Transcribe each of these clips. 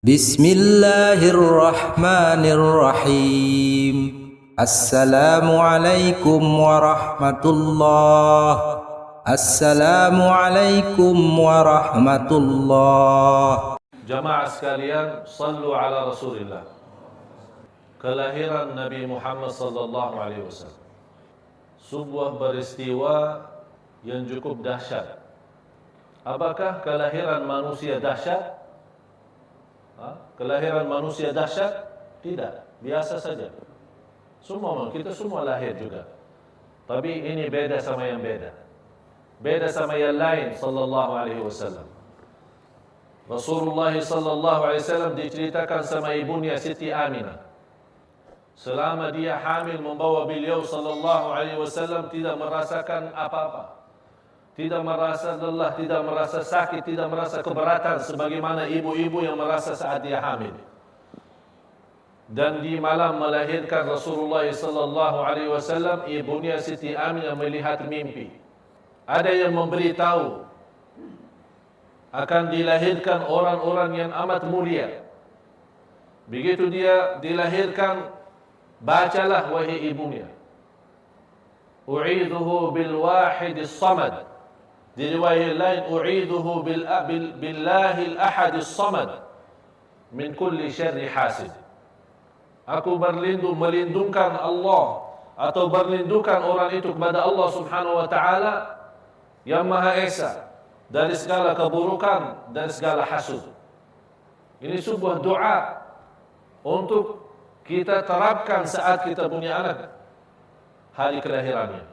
Bismillahirrahmanirrahim. Assalamualaikum warahmatullah. Assalamualaikum warahmatullah. Jamaah sekalian, sallu ala Rasulillah. Kelahiran Nabi Muhammad sallallahu alaihi wasallam, sebuah peristiwa yang cukup dahsyat. Apakah kelahiran manusia dahsyat? Kelahiran manusia dahsyat? Tidak, biasa saja. Kita semua lahir juga. Tapi ini beda sama yang beda. Beda sama yang lain sallallahu alaihi wasallam. Rasulullah sallallahu alaihi wasallam diceritakan sama ibunya Siti Aminah. Selama dia hamil membawa beliau sallallahu alaihi wasallam tidak merasakan apa-apa. Tidak merasa lelah, tidak merasa sakit, tidak merasa keberatan sebagaimana ibu-ibu yang merasa saat dia hamil. Dan di malam melahirkan Rasulullah sallallahu alaihi wasallam, ibunya Siti Aminah melihat mimpi. Ada yang memberitahu akan dilahirkan orang-orang yang amat mulia. Begitu dia dilahirkan, bacalah wahai ibunya, u'idhuhu bil wahidis samad. Di riwayat lain, u'idhuhu billahil ahadis samad min kulli syarri hasid. Aku melindungkan Allah atau berlindungkan orang itu kepada Allah subhanahu wa ta'ala yang Maha Esa dari segala keburukan dan segala hasud. Ini sebuah doa untuk kita terapkan saat kita punya anak hari kelahirannya,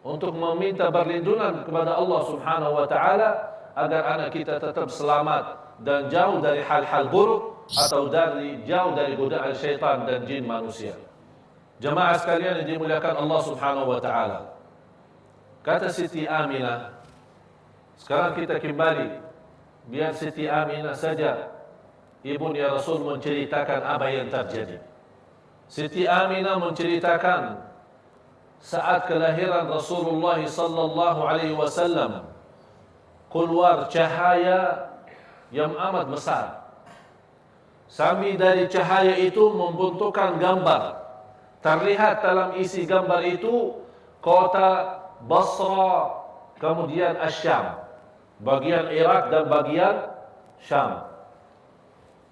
untuk meminta perlindungan kepada Allah subhanahu wa ta'ala agar anak kita tetap selamat dan jauh dari hal-hal buruk atau jauh dari godaan syaitan dan jin manusia. Jemaah sekalian yang dimuliakan Allah subhanahu wa ta'ala, kata Siti Aminah, sekarang kita kembali, biar Siti Aminah saja ibunya Rasul menceritakan apa yang terjadi. Siti Aminah menceritakan saat kelahiran Rasulullah sallallahu alaihi wasallam keluar cahaya yang amat besar. Sambil dari cahaya itu membentukkan gambar. Terlihat dalam isi gambar itu kota Basra, kemudian Asyam, bagian Irak dan bagian Syam.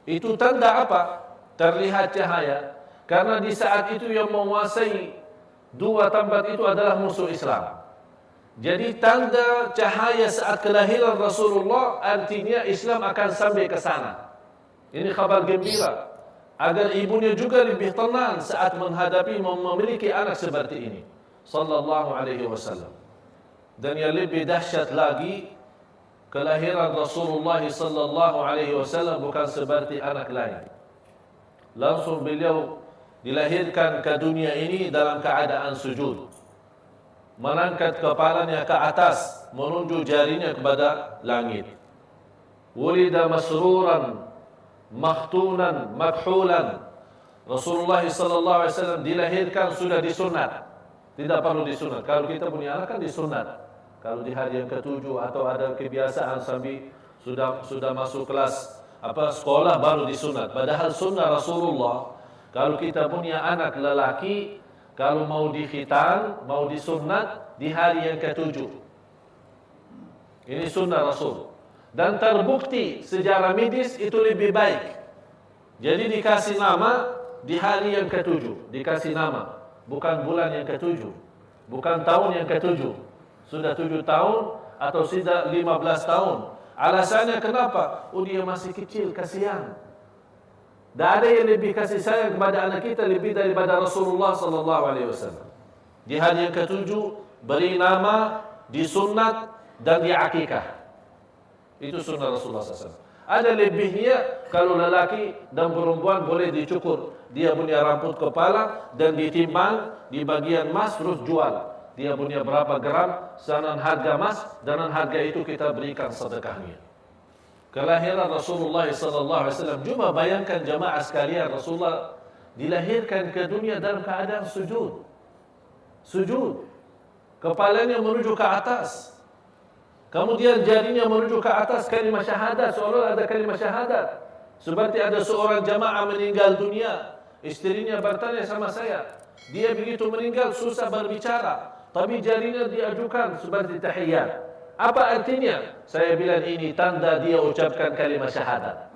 Itu tanda apa? Terlihat cahaya. Karena di saat itu yang menguasai dua tempat itu adalah musuh Islam. Jadi tanda cahaya saat kelahiran Rasulullah artinya Islam akan sampai ke sana. Ini kabar gembira agar ibunya juga lebih tenang saat menghadapi memiliki anak seperti ini sallallahu alaihi wasallam. Dan yang lebih dahsyat lagi, kelahiran Rasulullah sallallahu alaihi wasallam bukan seperti anak lain. Langsung beliau dilahirkan ke dunia ini dalam keadaan sujud, mengangkat kepalanya ke atas, menunjuk jarinya kepada langit. Wulida masruran makhtunan makhulan. Rasulullah sallallahu alaihi wasallam dilahirkan sudah disunat. Tidak perlu disunat. Kalau kita punya anak kan disunat. Kalau di hari yang ketujuh atau ada kebiasaan sambil sudah masuk kelas sekolah baru disunat. Padahal sunnah Rasulullah, kalau kita punya anak lelaki, kalau mau dikhitan, mau disunat di hari yang ketujuh. Ini sunnah Rasul. Dan terbukti secara medis itu lebih baik. Jadi dikasih nama di hari yang ketujuh. Dikasih nama, bukan bulan yang ketujuh, bukan tahun yang ketujuh. Sudah 7 tahun atau sudah 15 tahun. Alasannya kenapa? Oh, dia masih kecil, kasihan. Tak ada yang lebih kasih sayang kepada anak kita lebih daripada Rasulullah sallallahu alaihi wasallam. Di hari yang ketujuh beri nama, disunat dan diakikah. Itu sunnah Rasulullah SAW. Ada lebihnya kalau lelaki dan perempuan boleh dicukur dia punya rambut kepala dan ditimbang di bagian emas terus jual. Dia punya berapa gram, dengan harga emas, dengan harga itu kita berikan sedekahnya. Kelahiran Rasulullah SAW, cuma bayangkan jamaah sekalian, Rasulullah dilahirkan ke dunia dalam keadaan sujud. Sujud. Kepalanya menuju ke atas. Kemudian jarinya menuju ke atas, kalimat syahadat, seolah ada kalimat syahadat. Seperti ada seorang jamaah meninggal dunia, istrinya bertanya sama saya, dia begitu meninggal susah berbicara, tapi jarinya diajukan seperti tahiyat. Apa artinya? Saya bilang ini tanda dia ucapkan kalimat syahadat.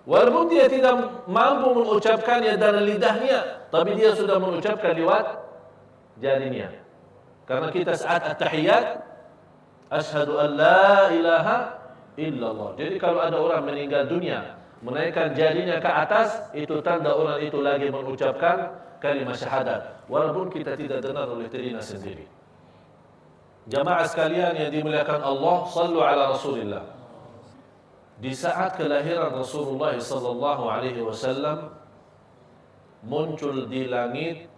Walaupun dia tidak mampu mengucapkannya dengan lidahnya, tapi dia sudah mengucapkan lewat jarinya. Karena kita saat at-tahiyat, asyhadu an la ilaha illallah. Jadi kalau ada orang meninggal dunia, menaikkan jarinya ke atas, itu tanda orang itu lagi mengucapkan kalimat syahadat. Walaupun kita tidak dengar oleh telinga sendiri. Jamaah sekalian yang dimuliakan Allah, sallu ala Rasulillah. Di saat kelahiran Rasulullah sallallahu alaihi wasallam, muncul di langit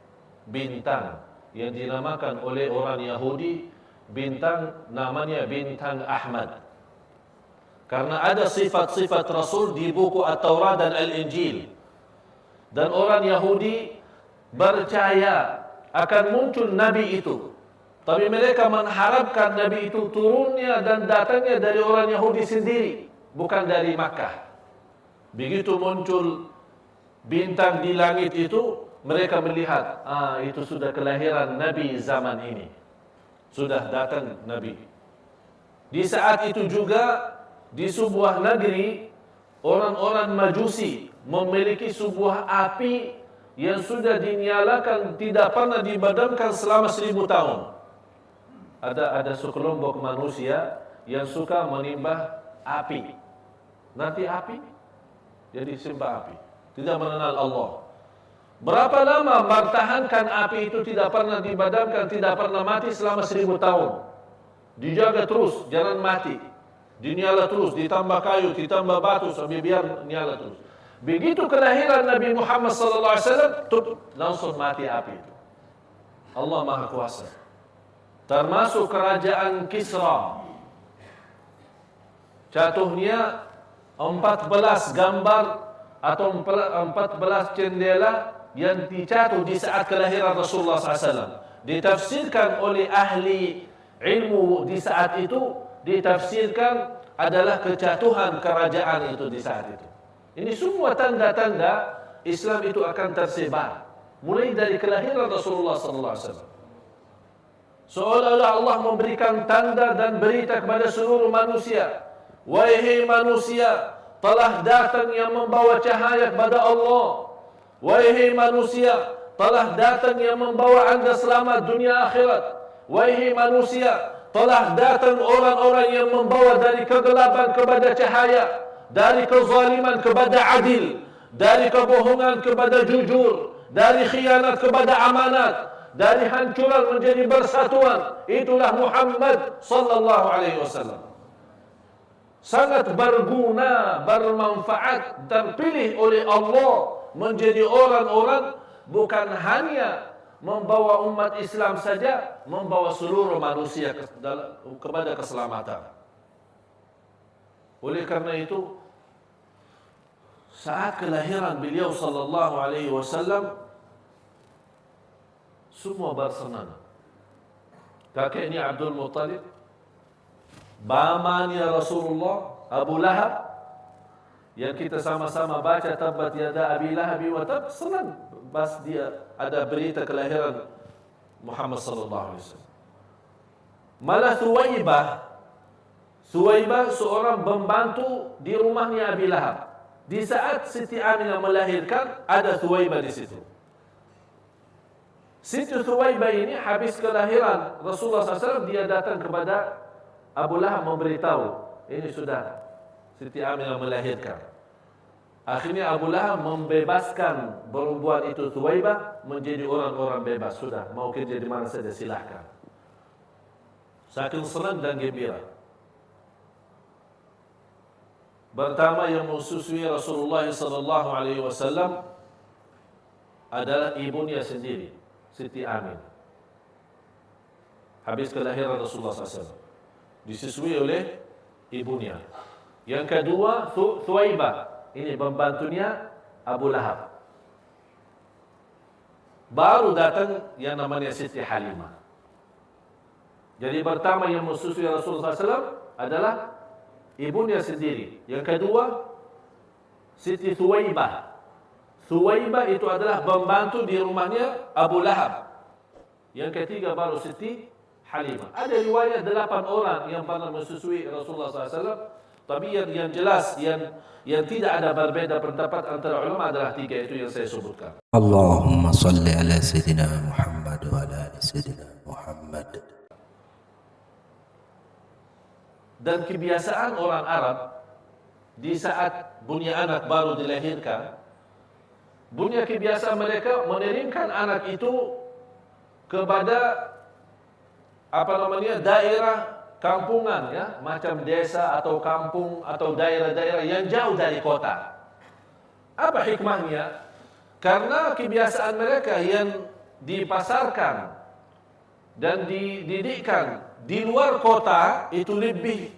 bintang yang dinamakan oleh orang Yahudi bintang, namanya bintang Ahmad. Karena ada sifat-sifat Rasul di buku At-Taurat dan Al-Injil. Dan orang Yahudi percaya akan muncul Nabi itu. Tapi mereka mengharapkan Nabi itu turunnya dan datangnya dari orang Yahudi sendiri, bukan dari Makkah. Begitu muncul bintang di langit itu, mereka melihat, itu sudah kelahiran Nabi zaman ini. Sudah datang Nabi. Di saat itu juga, di sebuah negeri, orang-orang Majusi memiliki sebuah api yang sudah dinyalakan, tidak pernah dipadamkan selama 1000 tahun. Ada sekelompok manusia yang suka menimbah api. Nanti api, jadi sembah api. Tidak mengenal Allah. Berapa lama mempertahankan api itu tidak pernah dipadamkan, tidak pernah mati selama 1000 tahun. Dijaga terus, jangan mati. Dinyala terus, ditambah kayu, ditambah batu sampai biar nyala terus. Begitu kelahiran Nabi Muhammad sallallahu alaihi wasallam, langsung mati api itu. Allah Maha Kuasa. Termasuk kerajaan Kisra. Jatuhnya 14 gambar atau 14 jendela yang dijatuh di saat kelahiran Rasulullah SAW. Ditafsirkan oleh ahli ilmu di saat itu, ditafsirkan adalah kejatuhan kerajaan itu di saat itu. Ini semua tanda-tanda Islam itu akan tersebar, mulai dari kelahiran Rasulullah SAW. Seolah-olah Allah memberikan tanda dan berita kepada seluruh manusia. Wahai manusia, telah datang yang membawa cahaya kepada Allah. Wahai manusia, telah datang yang membawa anda selamat dunia akhirat. Wahai manusia, telah datang orang-orang yang membawa dari kegelapan kepada cahaya, dari kezaliman kepada adil, dari kebohongan kepada jujur, dari khianat kepada amanat, dari hancuran menjadi bersatuan. Itulah Muhammad sallallahu alaihi wasallam. Sangat berguna, bermanfaat, terpilih oleh Allah menjadi orang-orang bukan hanya membawa umat Islam saja, membawa seluruh manusia kepada keselamatan. Oleh karena itu, saat kelahiran beliau sallallahu alaihi wasallam, semua bersenang. Kakeknya Abdul Muttalib, pamannya Rasulullah Abu Lahab, yang kita sama-sama baca tabbat yada Abi Lahab wa tab, senang pas dia ada berita kelahiran Muhammad sallallahu alaihi wasallam. Malah Thuwaibah seorang pembantu di rumahnya Abi Lahab. Di saat Siti Aminah melahirkan, ada Thuwaibah di situ. Siti Thuwaibah ini habis kelahiran Rasulullah SAW, dia datang kepada Abu Lahab memberitahu, ini sudah Siti Aminah melahirkan. Akhirnya Abu Lahab membebaskan perempuan itu Thuwaibah menjadi orang-orang bebas. Sudah, mau kerja di mana saja silahkan. Saking senang dan gembira. Pertama yang menyusui Rasulullah SAW adalah ibunya sendiri, Siti Aminah. Habis kelahiran Rasulullah SAW, disusui oleh ibunya. Yang kedua, Thuwaibah. Ini pembantunya Abu Lahab. Baru datang yang namanya Siti Halimah. Jadi pertama yang menyusui Rasulullah SAW adalah ibunya sendiri. Yang kedua, Siti Thuwaibah. Thuwaibah itu adalah pembantu di rumahnya Abu Lahab. Yang ketiga baru Siti Halimah. Ada riwayat 8 orang yang pernah menyusui Rasulullah SAW. Tapi yang jelas, yang tidak ada berbeda pendapat antara ulama adalah 3 itu yang saya sebutkan. Allahumma salli ala Sayyidina Muhammad wa ala ali Sayyidina Muhammad. Dan kebiasaan orang Arab di saat punya anak baru dilahirkan, punya kebiasaan mereka mengirimkan anak itu kepada daerah kampungan, ya, macam desa atau kampung atau daerah-daerah yang jauh dari kota. Apa hikmahnya? Karena kebiasaan mereka yang dipasarkan dan dididikkan di luar kota itu lebih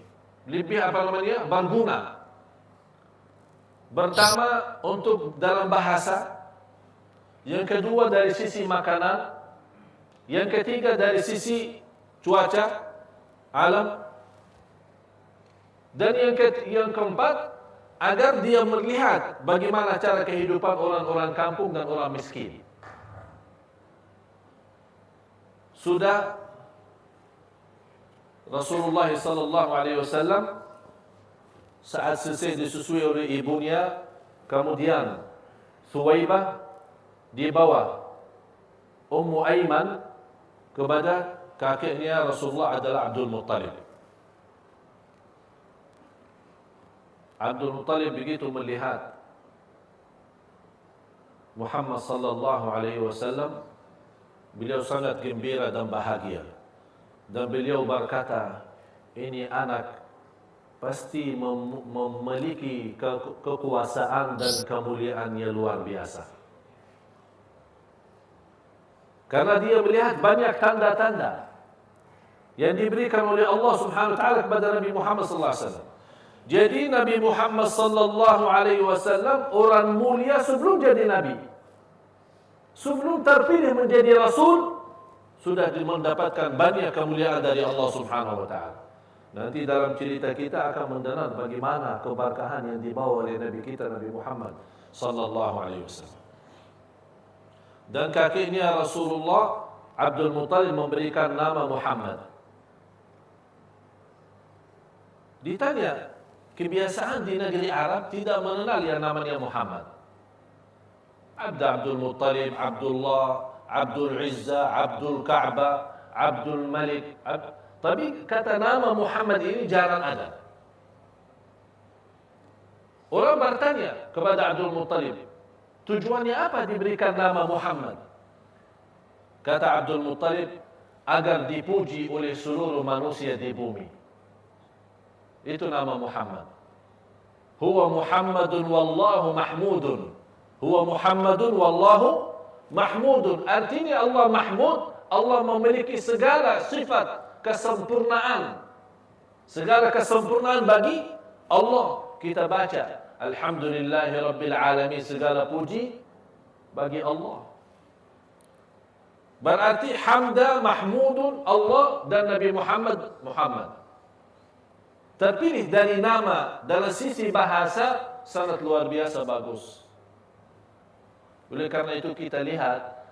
berguna. Pertama untuk dalam bahasa, yang kedua dari sisi makanan, yang ketiga dari sisi cuaca alam, dan yang keempat agar dia melihat bagaimana cara kehidupan orang-orang kampung dan orang miskin. Sudah Rasulullah sallallahu alaihi wasallam saat selesai disusui oleh ibunya, kemudian Thuwaibah dibawa Ummu Aiman kepada kakeknya Rasulullah adalah Abdul Muttalib. Abdul Muttalib begitu melihat Muhammad sallallahu alaihi wasallam, beliau sangat gembira dan bahagia. Dan beliau berkata, ini anak pasti memiliki kekuasaan dan kemuliaan yang luar biasa. Karena dia melihat banyak tanda-tanda yang diberikan oleh Allah Subhanahu wa taala kepada Nabi Muhammad sallallahu alaihi wasallam. Jadi Nabi Muhammad sallallahu alaihi wasallam orang mulia sebelum jadi nabi. Sebelum terpilih menjadi rasul sudah mendapatkan banyak kemuliaan dari Allah Subhanahu wa taala. Nanti dalam cerita kita akan mendengar bagaimana keberkahan yang dibawa oleh Nabi kita Nabi Muhammad sallallahu alaihi wasallam. Dan kakeknya Rasulullah Abdul Muttalib memberikan nama Muhammad. Ditanya, kebiasaan di negeri Arab tidak mengenal yang namanya Muhammad. Abdul Muttalib, Abdullah, Abdul Izza, Abdul Ka'bah, Abdul Malik. Tapi kata nama Muhammad ini jarang ada. Orang bertanya kepada Abdul Muttalib, tujuannya apa diberikan nama Muhammad? Kata Abdul Muttalib, agar dipuji oleh seluruh manusia di bumi. Itu nama Muhammad. Huwa Muhammadun wallahu mahmudun. Huwa Muhammadun wallahu mahmudun. Artinya Allah mahmud, Allah memiliki segala sifat kesempurnaan. Segala kesempurnaan bagi Allah. Kita baca, Alhamdulillahi Rabbil Alamin, segala puji bagi Allah. Berarti hamda mahmudun Allah dan Nabi Muhammad terpilih dari nama dalam sisi bahasa sangat luar biasa bagus. Oleh karena itu kita lihat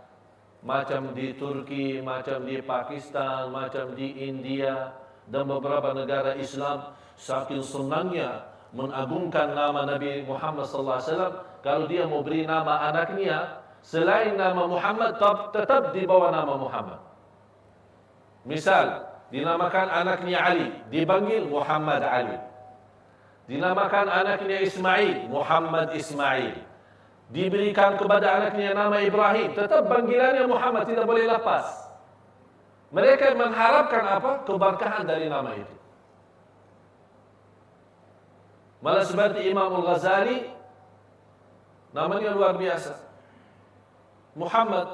macam di Turki, macam di Pakistan, macam di India dan beberapa negara Islam saking senangnya mengagungkan nama Nabi Muhammad SAW. Kalau dia mau beri nama anaknya selain nama Muhammad tetap di bawah nama Muhammad. Misal dinamakan anaknya Ali, dipanggil Muhammad Ali. Dinamakan anaknya Ismail, Muhammad Ismail. Diberikan kepada anaknya nama Ibrahim, tetap panggilannya Muhammad, tidak boleh lepas. Mereka mengharapkan apa? Keberkahan dari nama itu. Malah seperti Imam Al-Ghazali, namanya luar biasa. Muhammad,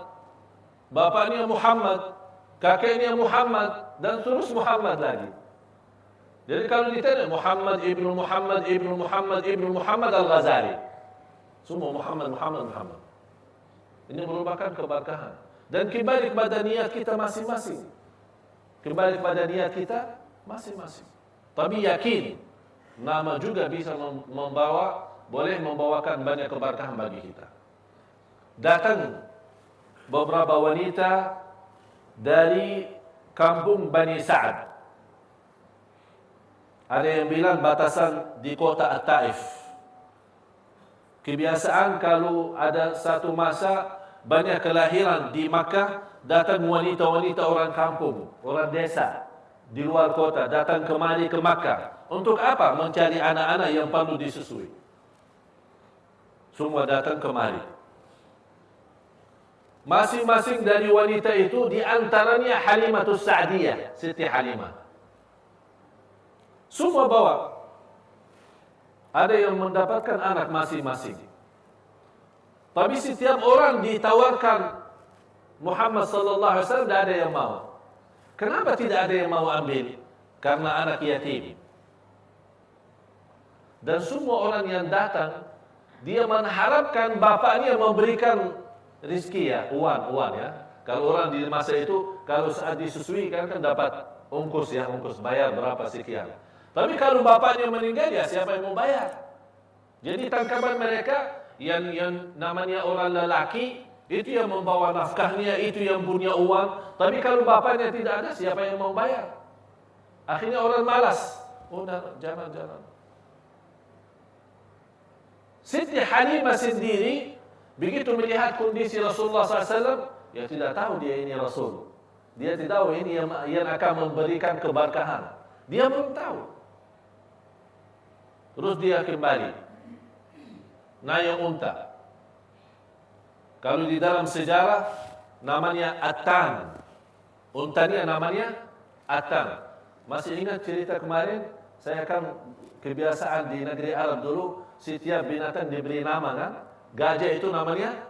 bapaknya Muhammad, kakeknya Muhammad, dan terus Muhammad lagi. Jadi kalau ditanya Muhammad ibnu Muhammad ibnu Muhammad ibnu Muhammad Al-Ghazali, semua Muhammad. Ini merupakan keberkahan. Dan kembali kepada niat kita masing-masing. Tapi yakin, nama juga bisa membawa boleh membawakan banyak keberkahan bagi kita. Datang beberapa wanita dari kampung Bani Sa'ad. Ada yang bilang batasan di kota At-Taif. Kebiasaan kalau ada satu masa banyak kelahiran di Makkah, datang wanita-wanita orang kampung, orang desa di luar kota, datang kemari ke Makkah. Untuk apa? Mencari anak-anak yang perlu disusui. Semua datang kemari. Masing-masing dari wanita itu, di antaranya Halimatus Sa'diyah, Siti Halimah. Semua bawa. Ada yang mendapatkan anak masing-masing. Tapi setiap orang ditawarkan Muhammad sallallahu alaihi wasallam, tidak ada yang mau. Kenapa tidak ada yang mau ambil? Karena anak yatim. Dan semua orang yang datang, dia mengharapkan bapaknya memberikan rizki ya, uang ya. Kalau orang di masa itu, kalau saat disusui kan dapat ongkos ya, ongkos bayar berapa sekian. Tapi kalau bapaknya meninggal, ya siapa yang mau bayar? Jadi tangkapan mereka yang namanya orang lelaki, itu yang membawa nafkahnya, itu yang punya uang. Tapi kalau bapaknya tidak ada, siapa yang mau bayar? Akhirnya orang malas. Oh, jangan. Siti Halimah sendiri, begitu melihat kondisi Rasulullah SAW, ya tidak tahu dia ini Rasul. Dia tidak tahu ini yang akan memberikan keberkahan. Dia belum tahu. Terus dia kembali naik unta. Kalau di dalam sejarah namanya Atan. Untanya namanya Atan. Masih ingat cerita kemarin? Saya kan kebiasaan di negeri Arab dulu, setiap binatang diberi nama kan? Gajah itu namanya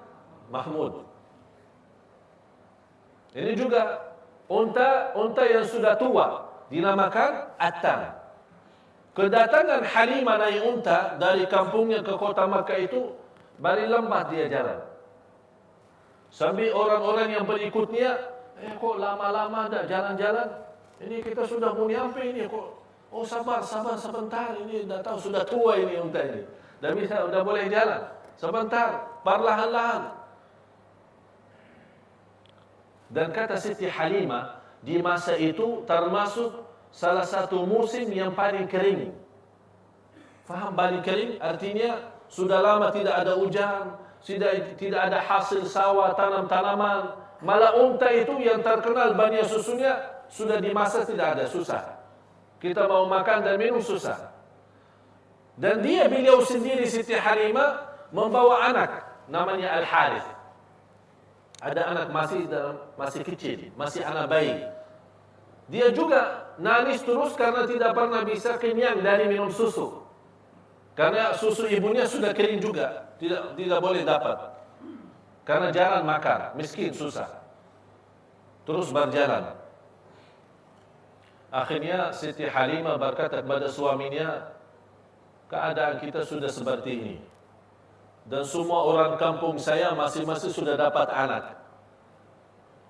Mahmud. Ini juga unta yang sudah tua dinamakan Atan. Kedatangan Halimah naik unta dari kampungnya ke kota Makkah itu, bari lemah dia jalan. Sambil orang-orang yang berikutnya, kok lama-lama tak jalan-jalan? Ini kita sudah mau nyampe ini kok. Oh sabar sebentar, ini dah tahu sudah tua ini unta ini. Dah bisa, dah boleh jalan. Sebentar, perlahan-lahan. Dan kata Siti Halimah, di masa itu termasuk salah satu musim yang paling kering. Faham paling kering? Artinya sudah lama tidak ada hujan, tidak ada hasil sawah, tanam-tanaman. Malah unta itu yang terkenal banyak susunya, sudah di masa tidak ada, susah. Kita mau makan dan minum susah. Dan beliau sendiri Siti Halimah membawa anak namanya Al-Harith. Ada anak masih kecil, masih anak bayi. Dia juga nangis terus karena tidak pernah bisa kenyang dari minum susu. Karena susu ibunya sudah kering juga, tidak boleh dapat. Karena jarang makan, miskin, susah. Terus berjalan. Akhirnya Siti Halimah berkata kepada suaminya, keadaan kita sudah seperti ini. Dan semua orang kampung saya masing-masing sudah dapat anak.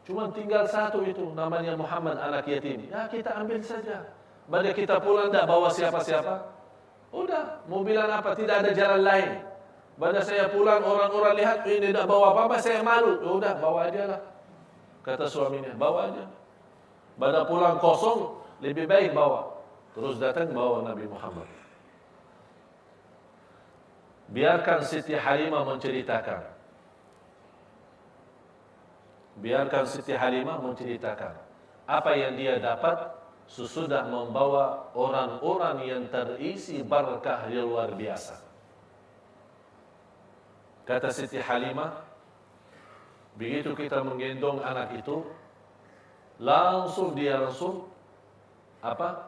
Cuma tinggal satu itu, namanya Muhammad, anak yatim. Ya kita ambil saja. Pada kita pulang tidak bawa siapa-siapa. Udah, mau bilang apa? Tidak ada jalan lain. Pada saya pulang, orang-orang lihat, ini tidak bawa apa-apa, saya malu. Udah, bawa aja lah. Kata suaminya, bawa aja. Pada pulang kosong, lebih baik bawa. Terus datang bawa Nabi Muhammad. Biarkan Siti Halimah menceritakan. Biarkan Siti Halimah menceritakan apa yang dia dapat sesudah membawa orang-orang yang terisi berkah yang luar biasa. Kata Siti Halimah, begitu kita menggendong anak itu, langsung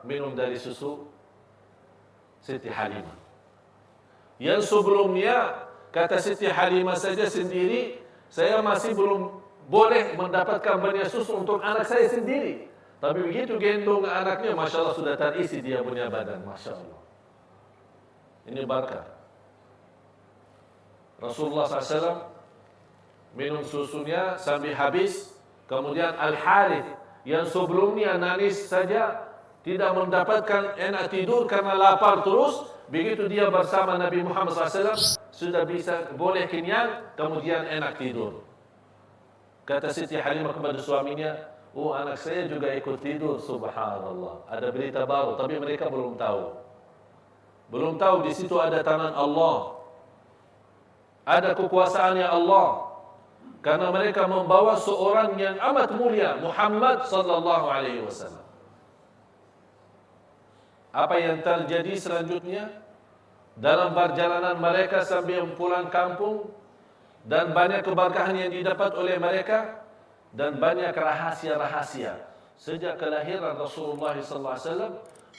minum dari susu Siti Halimah. Yang sebelumnya, kata Siti Halimah saja sendiri, saya masih belum boleh mendapatkan banyak susu untuk anak saya sendiri. Tapi begitu gendong anaknya, Masya Allah sudah terisi dia punya badan. Masya Allah. Ini berkah. Rasulullah SAW minum susunya sampai habis. Kemudian Al-Harith yang sebelumnya nangis saja, tidak mendapatkan enak tidur karena lapar terus. begitu dia bersama Nabi Muhammad SAW, sudah bisa boleh kenyang, kemudian enak tidur. Kata Siti Halimah kepada suaminya, oh anak saya juga ikut tidur, subhanallah. Ada berita baru, tapi mereka belum tahu. Belum tahu di situ ada tangan Allah, ada kekuasaannya Allah. Karena mereka membawa seorang yang amat mulia, Muhammad sallallahu alaihi wasallam. Apa yang terjadi selanjutnya dalam perjalanan mereka sambil pulang kampung, dan banyak keberkahan yang didapat oleh mereka, dan banyak rahasia-rahasia sejak kelahiran Rasulullah sallallahu alaihi wasallam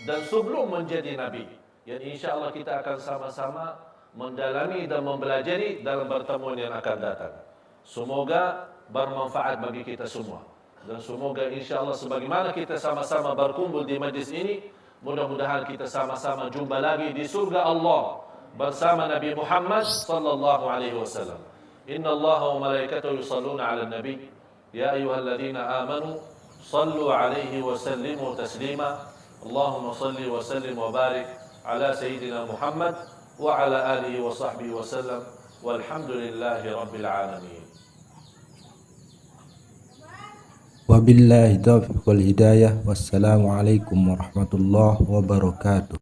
dan sebelum menjadi nabi, yang insyaallah kita akan sama-sama mendalami dan mempelajari dalam pertemuan yang akan datang. Semoga bermanfaat bagi kita semua, dan semoga insyaallah sebagaimana kita sama-sama berkumpul di majlis ini, mudah-mudahan kita sama-sama jumpa lagi di surga Allah bersama Nabi Muhammad sallallahu alaihi wasallam. Inna Allah wa malaikatahu yusalluna 'alan nabi ya ayyuhalladzina amanu sallu 'alaihi wa sallimu taslima. Allahumma salli wa sallim wa barik ala sayyidina Muhammad wa ala alihi wa sahbihi wa sallam. Walhamdulillahi rabbil alamin. Wabillahi taufiq wal hidayah. Wassalamualaikum warahmatullahi wabarakatuh.